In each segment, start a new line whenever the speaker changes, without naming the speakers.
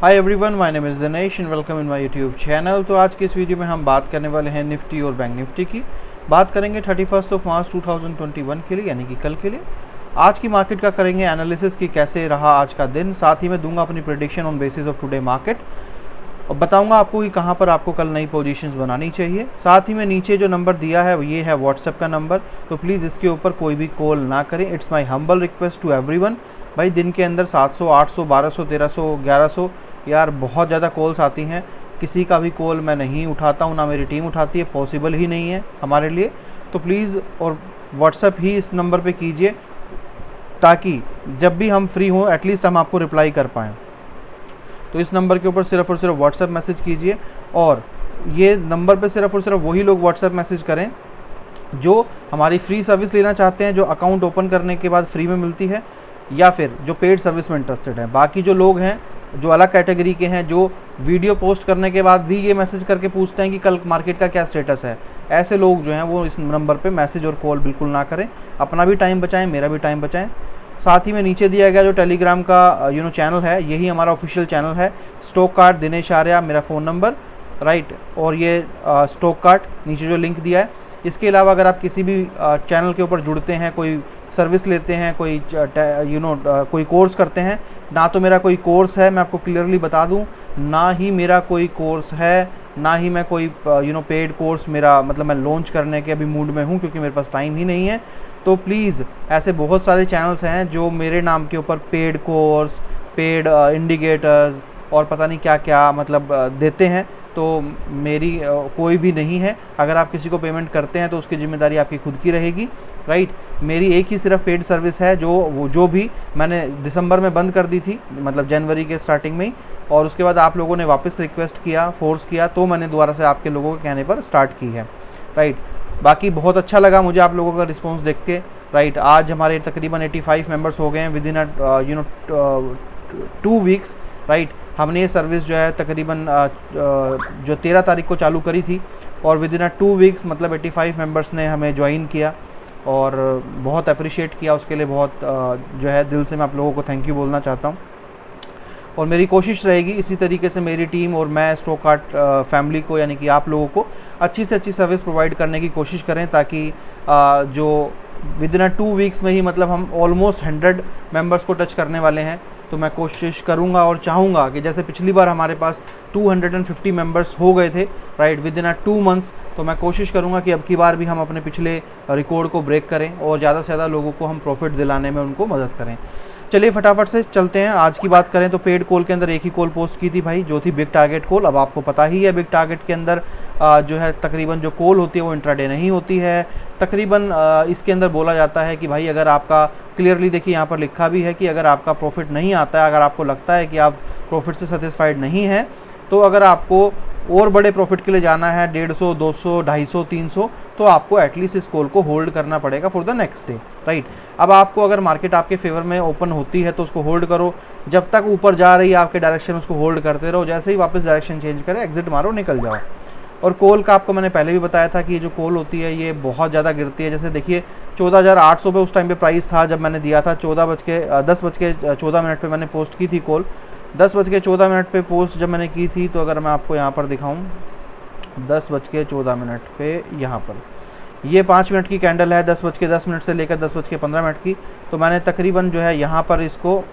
Hi everyone, my name is Dinesh and welcome in my YouTube channel. तो आज की इस वीडियो में हम बात करने वाले हैं निफ्टी और बैंक निफ्टी की। बात करेंगे 31 मार्च 2021 के लिए, यानी कि कल के लिए। आज की मार्केट का करेंगे एनालिसिस कि कैसे रहा आज का दिन। साथ ही मैं दूंगा अपनी prediction on basis of today market और बताऊंगा आपको कि कहां पर आपको कल नई पोजीशंस बनानी चाहिए। साथ ही में नीचे जो नंबर दिया है ये है व्हाट्सएप का नंबर, तो प्लीज़ इसके ऊपर कोई भी कॉल ना करें। It's my humble request to everyone. भाई दिन के अंदर 700, 800, 1200, 1300, 1100 यार बहुत ज़्यादा कॉल्स आती हैं। किसी का भी कॉल मैं नहीं उठाता हूँ, ना मेरी टीम उठाती है, पॉसिबल ही नहीं है हमारे लिए। तो प्लीज़ और व्हाट्सएप ही इस नंबर पे कीजिए ताकि जब भी हम फ्री हों एटलीस्ट हम आपको रिप्लाई कर पाएँ। तो इस नंबर के ऊपर सिर्फ़ और सिर्फ व्हाट्सएप मैसेज कीजिए और ये नंबर पे सिर्फ़ और सिर्फ वही लोग व्हाट्सएप मैसेज करें जो हमारी फ्री सर्विस लेना चाहते हैं, जो अकाउंट ओपन करने के बाद फ्री में मिलती है, या फिर जो पेड सर्विस में इंटरेस्टेड हैं। बाकी जो लोग हैं जो अलग कैटेगरी के हैं, जो वीडियो पोस्ट करने के बाद भी ये मैसेज करके पूछते हैं कि कल मार्केट का क्या स्टेटस है, ऐसे लोग जो हैं वो इस नंबर पे मैसेज और कॉल बिल्कुल ना करें। अपना भी टाइम बचाएं, मेरा भी टाइम बचाएं। साथ ही में नीचे दिया गया जो टेलीग्राम का चैनल है, यही हमारा ऑफिशियल चैनल है। स्टॉक कार्ड दिनेश आर्या मेरा फ़ोन नंबर, राइट। और ये स्टॉक कार्ड नीचे जो लिंक दिया है। इसके अलावा अगर आप किसी भी चैनल के ऊपर जुड़ते हैं, कोई सर्विस लेते हैं, कोई कोई कोर्स करते हैं, ना तो मेरा कोई कोर्स है, मैं आपको क्लियरली बता दूं, ना ही मेरा कोई कोर्स है, ना ही मैं कोई पेड कोर्स मेरा मतलब मैं लॉन्च करने के अभी मूड में हूं, क्योंकि मेरे पास टाइम ही नहीं है। तो प्लीज़ ऐसे बहुत सारे चैनल्स हैं जो मेरे नाम के ऊपर पेड कोर्स, पेड इंडिकेटर्स और पता नहीं क्या क्या मतलब देते हैं। तो मेरी कोई भी नहीं है। अगर आप किसी को पेमेंट करते हैं तो उसकी ज़िम्मेदारी आपकी खुद की रहेगी, राइट। मेरी एक ही सिर्फ पेड सर्विस है जो भी मैंने दिसंबर में बंद कर दी थी, मतलब जनवरी के स्टार्टिंग में ही, और उसके बाद आप लोगों ने वापस रिक्वेस्ट किया, फोर्स किया, तो मैंने दोबारा से आपके लोगों के कहने पर स्टार्ट की है, राइट। बाकी बहुत अच्छा लगा मुझे आप लोगों का रिस्पॉन्स देख के, राइट। आज हमारे तकरीबन 85 मेंबर्स हो गए हैं विद इन 2 वीक्स, राइट। हमने ये सर्विस जो है तकरीबन जो 13 तारीख को चालू करी थी और विद इन 2 वीक्स मतलब 85 मेंबर्स ने हमें ज्वाइन किया और बहुत अप्रिशिएट किया। उसके लिए बहुत जो है दिल से मैं आप लोगों को थैंक यू बोलना चाहता हूँ। और मेरी कोशिश रहेगी इसी तरीके से मेरी टीम और मैं स्टॉक कार्ड फैमिली को, यानी कि आप लोगों को अच्छी से अच्छी सर्विस प्रोवाइड करने की कोशिश करें, ताकि जो विद इन 2 वीक्स में ही मतलब हम ऑलमोस्ट 100 मेंबर्स को टच करने वाले हैं। तो मैं कोशिश करूंगा और चाहूँगा कि जैसे पिछली बार हमारे पास 250 मेंबर्स हो गए थे, राइट, विद इन 2 मंथ्स, तो मैं कोशिश करूंगा कि अब की बार भी हम अपने पिछले रिकॉर्ड को ब्रेक करें और ज़्यादा से ज़्यादा लोगों को हम प्रॉफिट दिलाने में उनको मदद करें। चलिए फटाफट से चलते हैं। आज की बात करें तो पेड कॉल के अंदर एक ही कॉल पोस्ट की थी भाई, जो थी बिग टारगेट कॉल। अब आपको पता ही है बिग टारगेट के अंदर जो है तकरीबन जो कॉल होती है वो इंट्राडे नहीं होती है। तकरीबन इसके अंदर बोला जाता है कि भाई अगर आपका क्लियरली देखिए यहाँ पर लिखा भी है कि अगर आपका प्रॉफिट नहीं आता है, अगर आपको लगता है कि आप प्रॉफिट से सेटिस्फाइड नहीं हैं, तो अगर आपको और बड़े प्रॉफिट के लिए जाना है 150, 200, 250, 300, तो आपको एटलीस्ट इस कॉल को होल्ड करना पड़ेगा for the next day, right. अब आपको अगर मार्केट आपके फेवर में ओपन होती है तो उसको होल्ड करो, जब तक ऊपर जा रही है आपके डायरेक्शन उसको होल्ड करते रहो, जैसे ही वापस डायरेक्शन चेंज करे एग्जिट मारो, निकल जाओ। और कॉल का आपको मैंने पहले भी बताया था कि ये जो कॉल होती है ये बहुत ज़्यादा गिरती है। जैसे देखिए 14,800 पे उस टाइम पे प्राइस था जब मैंने दिया था। 10:14 पे मैंने पोस्ट की थी कॉल। 10:14 पे पोस्ट जब मैंने की थी, तो अगर मैं आपको यहाँ पर दिखाऊँ 10:14 पे यहाँ पर ये 5 मिनट की कैंडल है, 10:10 से लेकर 10:15 की। तो मैंने तकरीबन जो है यहाँ पर इसको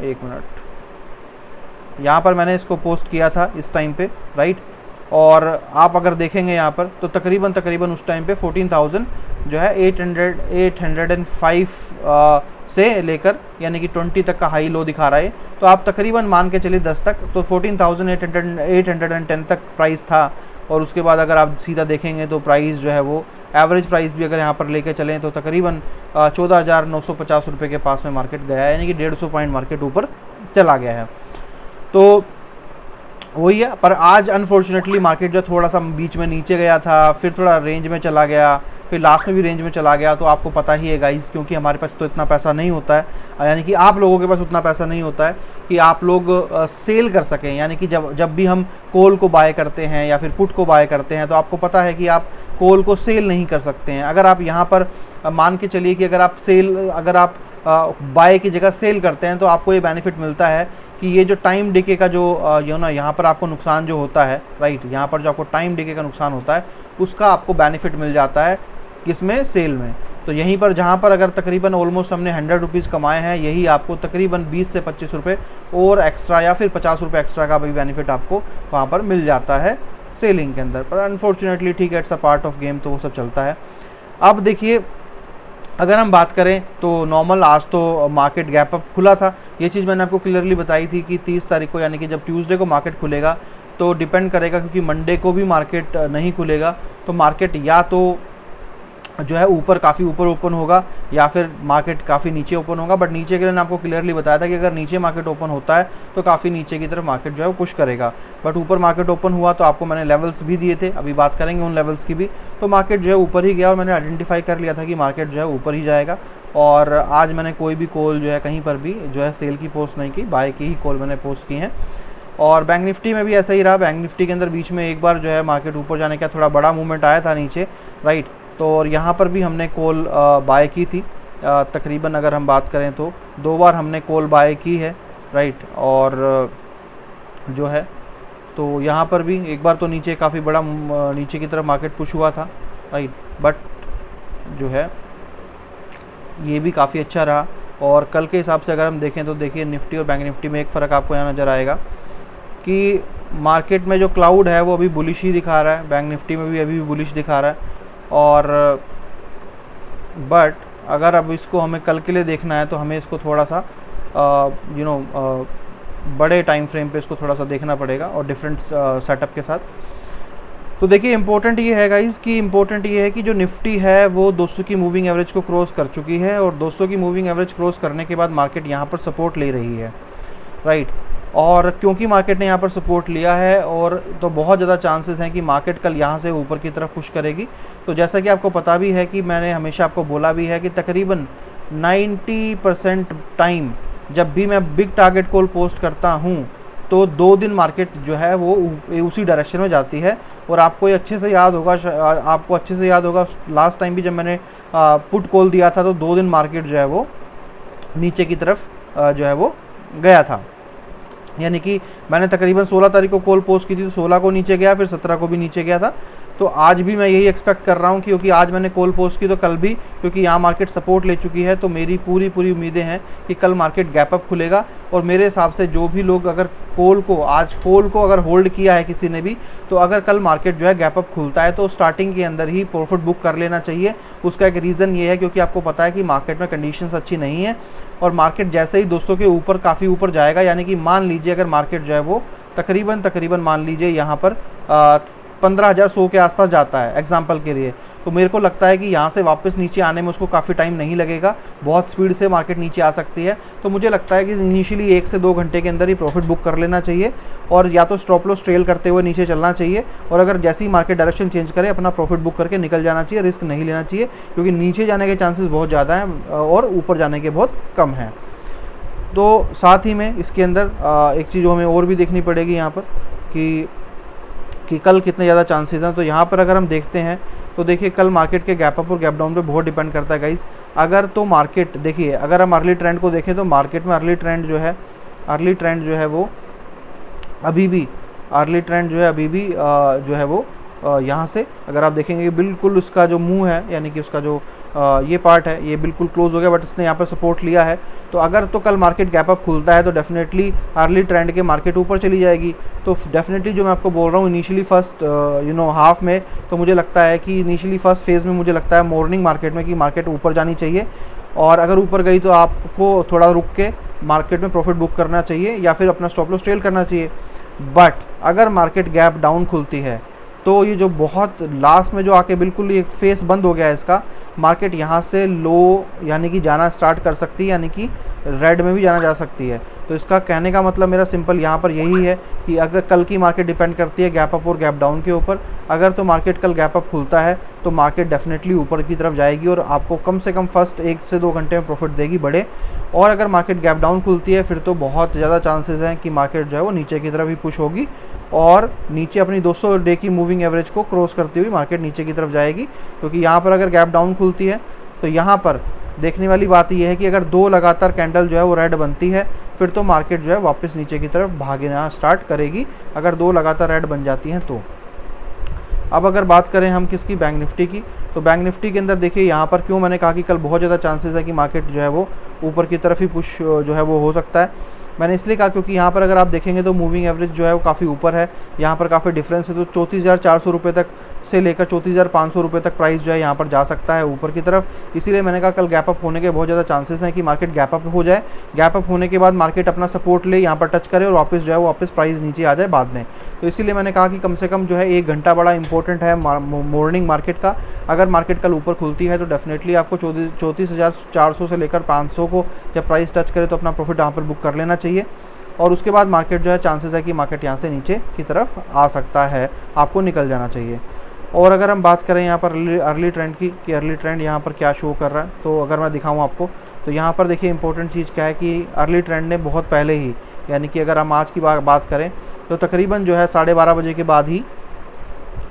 1 मिनट यहाँ पर मैंने इसको पोस्ट किया था इस टाइम पे, राइट। और आप अगर देखेंगे यहाँ पर तो तकरीबन उस टाइम पे 14,000 जो है 805 से लेकर यानी कि 20 तक का हाई लो दिखा रहा है। तो आप तकरीबन मान के चलिए 10 तक, तो 14,810 तक प्राइस था। और उसके बाद अगर आप सीधा देखेंगे तो प्राइस जो है वो एवरेज प्राइस भी अगर यहाँ पर लेके चलें तो तकरीबन 14,950 रुपये के पास में मार्केट गया है, यानी कि 150 पॉइंट मार्केट ऊपर चला गया है। तो वही है। पर आज अनफॉर्चुनेटली मार्केट जो थोड़ा सा बीच में नीचे गया था, फिर थोड़ा रेंज में चला गया, फिर लास्ट में भी रेंज में चला गया। तो आपको पता ही है गाइस, क्योंकि हमारे पास तो इतना पैसा नहीं होता है, यानी कि आप लोगों के पास उतना पैसा नहीं होता है कि आप लोग सेल कर सकें। यानी कि जब भी हम कॉल को बाय करते हैं या फिर पुट को बाय करते हैं, तो आपको पता है कि आप कॉल को सेल नहीं कर सकते हैं। अगर आप यहाँ पर मान के चलिए कि अगर आप बाय की जगह सेल करते हैं, तो आपको ये बेनिफिट मिलता है कि ये जो टाइम डिके का जो यहाँ पर आपको नुकसान जो होता है, राइट, यहाँ पर जो आपको टाइम डिके का नुकसान होता है उसका आपको बेनिफिट मिल जाता है किसमें, सेल में। तो यहीं पर जहाँ पर अगर तकरीबन ऑलमोस्ट हमने 100 रुपीज़ कमाए हैं, यही आपको तकरीबन 20 से 25 रुपये और एक्स्ट्रा या फिर 50 रुपये एक्स्ट्रा का भी बेनिफिट आपको वहाँ पर मिल जाता है सेलिंग के अंदर। पर अनफॉर्चुनेटली ठीक है, it's a part of game, तो वो सब चलता है। अब देखिए अगर हम बात करें तो नॉर्मल आज तो मार्केट गैप अप खुला था, ये चीज़ मैंने आपको क्लियरली बताई थी कि 30 तारीख को यानी कि जब ट्यूसडे को मार्केट खुलेगा तो डिपेंड करेगा, क्योंकि मंडे को भी मार्केट नहीं खुलेगा, तो मार्केट या तो जो है ऊपर काफ़ी ऊपर ओपन होगा या फिर मार्केट काफ़ी नीचे ओपन होगा। बट नीचे के लिए मैंने आपको क्लियरली बताया था कि अगर नीचे मार्केट ओपन होता है तो काफ़ी नीचे की तरफ मार्केट जो है वो पुश करेगा। बट ऊपर मार्केट ओपन हुआ तो आपको मैंने लेवल्स भी दिए थे, अभी बात करेंगे उन लेवल्स की भी। तो मार्केट जो है ऊपर ही गया और मैंने आइडेंटिफाई कर लिया था कि मार्केट जो है ऊपर ही जाएगा। और आज मैंने कोई भी कॉल जो है कहीं पर भी जो है सेल की पोस्ट नहीं की, बाय की ही कॉल मैंने पोस्ट की हैं। और बैंक निफ्टी में भी ऐसा ही रहा। बैंक निफ्टी के अंदर बीच में एक बार जो है मार्केट ऊपर जाने का थोड़ा बड़ा मूवमेंट आया था नीचे, राइट। तो और यहाँ पर भी हमने कॉल बाय की थी, तकरीबन अगर हम बात करें तो 2 बार हमने कॉल बाय की है, राइट। और जो है तो यहाँ पर भी एक बार तो नीचे काफ़ी बड़ा नीचे की तरफ मार्केट पुश हुआ था, राइट। बट जो है ये भी काफ़ी अच्छा रहा। और कल के हिसाब से अगर हम देखें तो देखिए निफ्टी और बैंक निफ्टी में एक फ़र्क आपको यहाँ नज़र आएगा कि मार्केट में जो क्लाउड है वो अभी बुलिश ही दिखा रहा है, बैंक निफ्टी में भी अभी भी बुलिश दिखा रहा है। और बट अगर अब इसको हमें कल के लिए देखना है तो हमें इसको थोड़ा सा बड़े टाइम फ्रेम पे इसको थोड़ा सा देखना पड़ेगा और डिफरेंट सेटअप के साथ। तो देखिए इंपॉर्टेंट ये है गाइस कि इंपॉर्टेंट ये है कि जो निफ्टी है वो 200 की मूविंग एवरेज को क्रॉस कर चुकी है और 200 की मूविंग एवरेज क्रॉस करने के बाद मार्केट यहाँ पर सपोर्ट ले रही है, राइट। और क्योंकि मार्केट ने यहाँ पर सपोर्ट लिया है और तो बहुत ज़्यादा चांसेस हैं कि मार्केट कल यहाँ से ऊपर की तरफ पुश करेगी। तो जैसा कि आपको पता भी है कि मैंने हमेशा आपको बोला भी है कि तकरीबन 90% टाइम जब भी मैं बिग टारगेट कॉल पोस्ट करता हूँ तो 2 दिन मार्केट जो है वो उसी डायरेक्शन में जाती है। और आपको ये अच्छे से याद होगा लास्ट टाइम भी जब मैंने पुट कॉल दिया था तो 2 दिन मार्केट जो है वो नीचे की तरफ जो है वो गया था। यानी कि मैंने तकरीबन 16 तारीख को कॉल पोस्ट की थी तो 16 को नीचे गया, फिर 17 को भी नीचे गया था। तो आज भी मैं यही एक्सपेक्ट कर रहा हूँ क्योंकि आज मैंने कॉल पोस्ट की तो कल भी, क्योंकि यहाँ मार्केट सपोर्ट ले चुकी है, तो मेरी पूरी उम्मीदें हैं कि कल मार्केट गैप अप खुलेगा। और मेरे हिसाब से जो भी लोग अगर कॉल को अगर होल्ड किया है किसी ने भी, तो अगर कल मार्केट जो है गैप अप खुलता है तो स्टार्टिंग के अंदर ही प्रॉफिट बुक कर लेना चाहिए। उसका एक रीज़न ये है क्योंकि आपको पता है कि मार्केट में कंडीशंस अच्छी नहीं है और मार्केट जैसे ही 200 के ऊपर काफ़ी ऊपर जाएगा, यानी कि मान लीजिए अगर मार्केट जो है वो तकरीबन मान लीजिए यहाँ पर 15,100 के आसपास जाता है एग्जाम्पल के लिए, तो मेरे को लगता है कि यहाँ से वापस नीचे आने में उसको काफ़ी टाइम नहीं लगेगा, बहुत स्पीड से मार्केट नीचे आ सकती है। तो मुझे लगता है कि इनिशियली 1 से 2 घंटे के अंदर ही प्रॉफिट बुक कर लेना चाहिए और या तो स्टॉप लॉस ट्रेल करते हुए नीचे चलना चाहिए और अगर जैसे ही मार्केट डायरेक्शन चेंज करे अपना प्रॉफिट बुक करके निकल जाना चाहिए, रिस्क नहीं लेना चाहिए क्योंकि नीचे जाने के चांसेस बहुत ज़्यादा हैं और ऊपर जाने के बहुत कम हैं। तो साथ ही में इसके अंदर एक चीज़ हमें और भी देखनी पड़ेगी यहाँ पर कि कल कितने ज़्यादा चांसेस हैं। तो यहाँ पर अगर हम देखते हैं तो देखिए कल मार्केट के गैप अप और गैप डाउन पे बहुत डिपेंड करता है गाइस। अगर तो मार्केट देखिए, अगर हम अर्ली ट्रेंड को देखें तो मार्केट में अर्ली ट्रेंड जो है वो अभी भी जो है वो यहाँ से अगर आप देखेंगे बिल्कुल उसका जो मुंह है, यानी कि उसका जो ये पार्ट है ये बिल्कुल क्लोज हो गया, बट इसने यहाँ पर सपोर्ट लिया है। तो अगर तो कल मार्केट गैप अप खुलता है तो डेफिनेटली अर्ली ट्रेंड के मार्केट ऊपर चली जाएगी। तो डेफिनेटली जो मैं आपको बोल रहा हूँ इनिशियली फर्स्ट हाफ में, तो मुझे लगता है कि इनिशियली फर्स्ट फेज़ में मुझे लगता है मॉर्निंग मार्केट में कि मार्केट ऊपर जानी चाहिए और अगर ऊपर गई तो आपको थोड़ा रुक के मार्केट में प्रॉफिट बुक करना चाहिए या फिर अपना स्टॉप लॉस ट्रेल करना चाहिए। बट अगर मार्केट गैप डाउन खुलती है तो ये जो बहुत लास्ट में जो आके बिल्कुल ये फेस बंद हो गया है इसका, मार्केट यहाँ से लो यानी कि जाना स्टार्ट कर सकती है, यानी कि रेड में भी जाना जा सकती है। तो इसका कहने का मतलब मेरा सिंपल यहाँ पर यही है कि अगर कल की मार्केट डिपेंड करती है गैप अप और गैप डाउन के ऊपर। अगर तो मार्केट कल गैप अप खुलता है तो मार्केट डेफिनेटली ऊपर की तरफ जाएगी और आपको कम से कम फर्स्ट 1 से 2 घंटे में प्रॉफिट देगी बड़े। और अगर मार्केट गैप डाउन खुलती है फिर तो बहुत ज़्यादा चांसेस हैं कि मार्केट जो है वो नीचे की तरफ ही पुश होगी और नीचे अपनी 200 डे की मूविंग एवरेज को क्रॉस करती हुई मार्केट नीचे की तरफ जाएगी। क्योंकि यहाँ पर अगर गैप डाउन खुलती है तो यहाँ पर देखने वाली बात यह है कि अगर 2 लगातार कैंडल जो है वो रेड बनती है फिर तो मार्केट जो है वापस नीचे की तरफ भागना स्टार्ट करेगी अगर 2 लगातार रेड बन जाती हैं तो। अब अगर बात करें हम किसकी, बैंक निफ्टी की, तो बैंक निफ्टी के अंदर देखिए यहाँ पर क्यों मैंने कहा कि कल बहुत ज़्यादा चांसेस है कि मार्केट जो है वो ऊपर की तरफ ही पुश जो है वो हो सकता है। मैंने इसलिए कहा क्योंकि यहाँ पर अगर आप देखेंगे तो मूविंग एवरेज जो है वो काफ़ी ऊपर है, यहाँ पर काफ़ी डिफरेंस है। तो 34,400 रुपये तक से लेकर 34,500 रुपये तक प्राइस जो है यहाँ पर जा सकता है ऊपर की तरफ। इसीलिए मैंने कहा कल गैप अप होने के बहुत ज़्यादा चांसेस हैं कि मार्केट गैप अप हो जाए, गैप अप होने के बाद मार्केट अपना सपोर्ट ले, यहाँ पर टच करे और वापस जो है वो वापस प्राइस नीचे आ जाए बाद में। तो इसीलिए मैंने कहा कि कम से कम जो है 1 घंटा बड़ा इंपॉर्टेंट है मॉर्निंग मार्केट का। अगर मार्केट कल ऊपर खुलती है तो डेफिनेटली आपको 34,400 से लेकर 500 को जब प्राइस टच करे तो अपना प्रॉफिट यहाँ पर बुक कर लेना चाहिए। और उसके बाद मार्केट जो है चांसेस है कि मार्केट यहाँ से नीचे की तरफ आ सकता है, आपको निकल जाना चाहिए। और अगर हम बात करें यहाँ पर अर्ली ट्रेंड की, कि अर्ली ट्रेंड यहाँ पर क्या शो कर रहा है, तो अगर मैं दिखाऊँ आपको तो यहाँ पर देखिए इंपॉर्टेंट चीज़ क्या है कि अर्ली ट्रेंड ने बहुत पहले ही, यानी कि अगर हम आज की बात करें तो तकरीबन जो है 12:30 बजे के बाद ही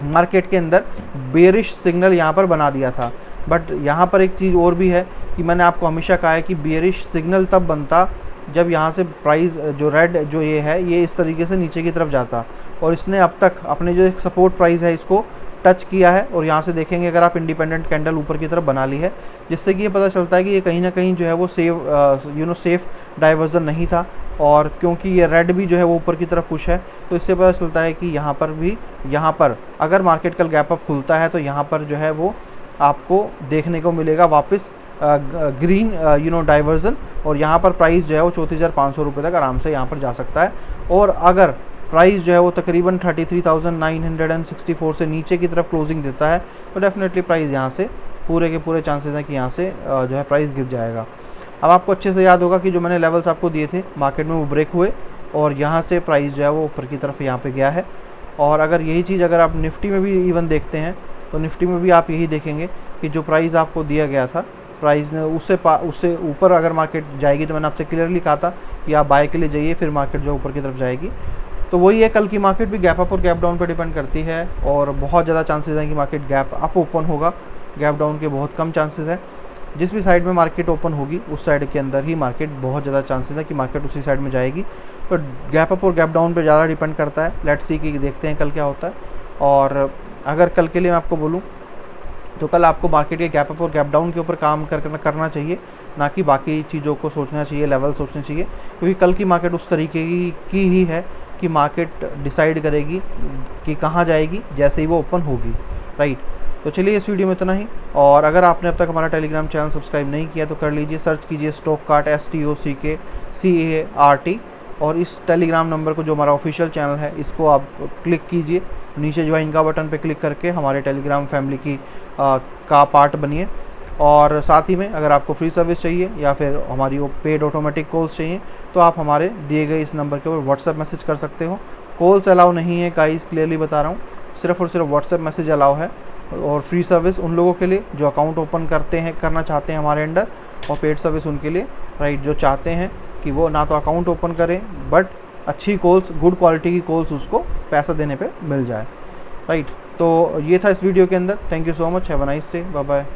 मार्केट के अंदर बेरिश सिग्नल यहाँ पर बना दिया था। बट यहाँ पर एक चीज़ और भी है कि मैंने आपको हमेशा कहा है कि बेरिश सिग्नल तब बनता जब यहाँ से प्राइस जो रेड जो ये है ये इस तरीके से नीचे की तरफ जाता, और इसने अब तक अपने जो एक सपोर्ट प्राइस है इसको टच किया है। और यहाँ से देखेंगे अगर आप इंडिपेंडेंट कैंडल ऊपर की तरफ बना ली है, जिससे कि ये पता चलता है कि ये कहीं ना कहीं जो है वो सेफ डाइवर्जन नहीं था। और क्योंकि ये रेड भी जो है वो ऊपर की तरफ पुश है, तो इससे पता चलता है कि यहाँ पर भी, यहाँ पर अगर मार्केट कल गैप अप खुलता है तो यहाँ पर जो है वो आपको देखने को मिलेगा वापस ग्रीन डाइवर्जन, और यहाँ पर प्राइस जो है वो 34,500 रुपये तक आराम से यहाँ पर जा सकता है। और अगर प्राइस जो है वो तकरीबन 33,964 से नीचे की तरफ क्लोजिंग देता है तो डेफिनेटली प्राइस यहाँ से पूरे के पूरे चांसेस हैं कि यहाँ से जो है प्राइस गिर जाएगा। अब आपको अच्छे से याद होगा कि जो मैंने लेवल्स आपको दिए थे मार्केट में वो ब्रेक हुए और यहाँ से प्राइस जो है वो ऊपर की तरफ यहाँ पे गया है। और अगर यही चीज़ अगर आप निफ्टी में भी इवन देखते हैं तो निफ्टी में भी आप यही देखेंगे कि जो प्राइस आपको दिया गया था, प्राइस ने उससे ऊपर अगर मार्केट जाएगी तो मैंने आपसे क्लियरली कहा था कि आप बाय के लिए जाइए, फिर मार्केट जो ऊपर की तरफ जाएगी। तो वही है, कल की मार्केट भी गैप अप और गैप डाउन पर डिपेंड करती है, और बहुत ज़्यादा चांसेस हैं कि मार्केट गैप अप ओपन होगा, गैप डाउन के बहुत कम चांसेस है। जिस भी साइड में मार्केट ओपन होगी उस साइड के अंदर ही मार्केट बहुत ज़्यादा चांसेस है कि मार्केट उसी साइड में जाएगी। तो गैप अप और गैप डाउन पर ज़्यादा डिपेंड करता है। लेट्स सी कि देखते हैं कल क्या होता है। और अगर कल के लिए मैं आपको बोलूँ तो कल आपको मार्केट के गैप अप और गैप डाउन के ऊपर काम करना चाहिए, ना कि बाकी चीज़ों को सोचना चाहिए, लेवल सोचने चाहिए, क्योंकि कल की मार्केट उस तरीके की ही है कि मार्केट डिसाइड करेगी कि कहाँ जाएगी जैसे ही वो ओपन होगी, राइट। तो चलिए इस वीडियो में इतना ही। और अगर आपने अब तक हमारा टेलीग्राम चैनल सब्सक्राइब नहीं किया तो कर लीजिए, सर्च कीजिए स्टॉककार्ट STOCKCART, और इस टेलीग्राम नंबर को जो हमारा ऑफिशियल चैनल है इसको आप क्लिक कीजिए, नीचे ज्वाइन का बटन पे क्लिक करके हमारे टेलीग्राम फैमिली का पार्ट बनिए। और साथ ही में अगर आपको फ्री सर्विस चाहिए या फिर हमारी वो पेड ऑटोमेटिक कॉल्स चाहिए तो आप हमारे दिए गए इस नंबर के ऊपर व्हाट्सएप मैसेज कर सकते हो। कॉल्स अलाउ नहीं है गाइस, क्लियरली बता रहा हूँ, सिर्फ और सिर्फ व्हाट्सएप मैसेज अलाउ है। और फ्री सर्विस उन लोगों के लिए जो अकाउंट ओपन करना चाहते हैं हमारे अंडर, और पेड सर्विस उनके लिए, राइट, जो चाहते हैं कि वो ना तो अकाउंट ओपन करें बट अच्छी कॉल्स, गुड क्वालिटी की कॉल्स उसको पैसा देने पे मिल जाए, राइट। तो ये था इस वीडियो के अंदर। Thank you so much, have a nice day, bye bye.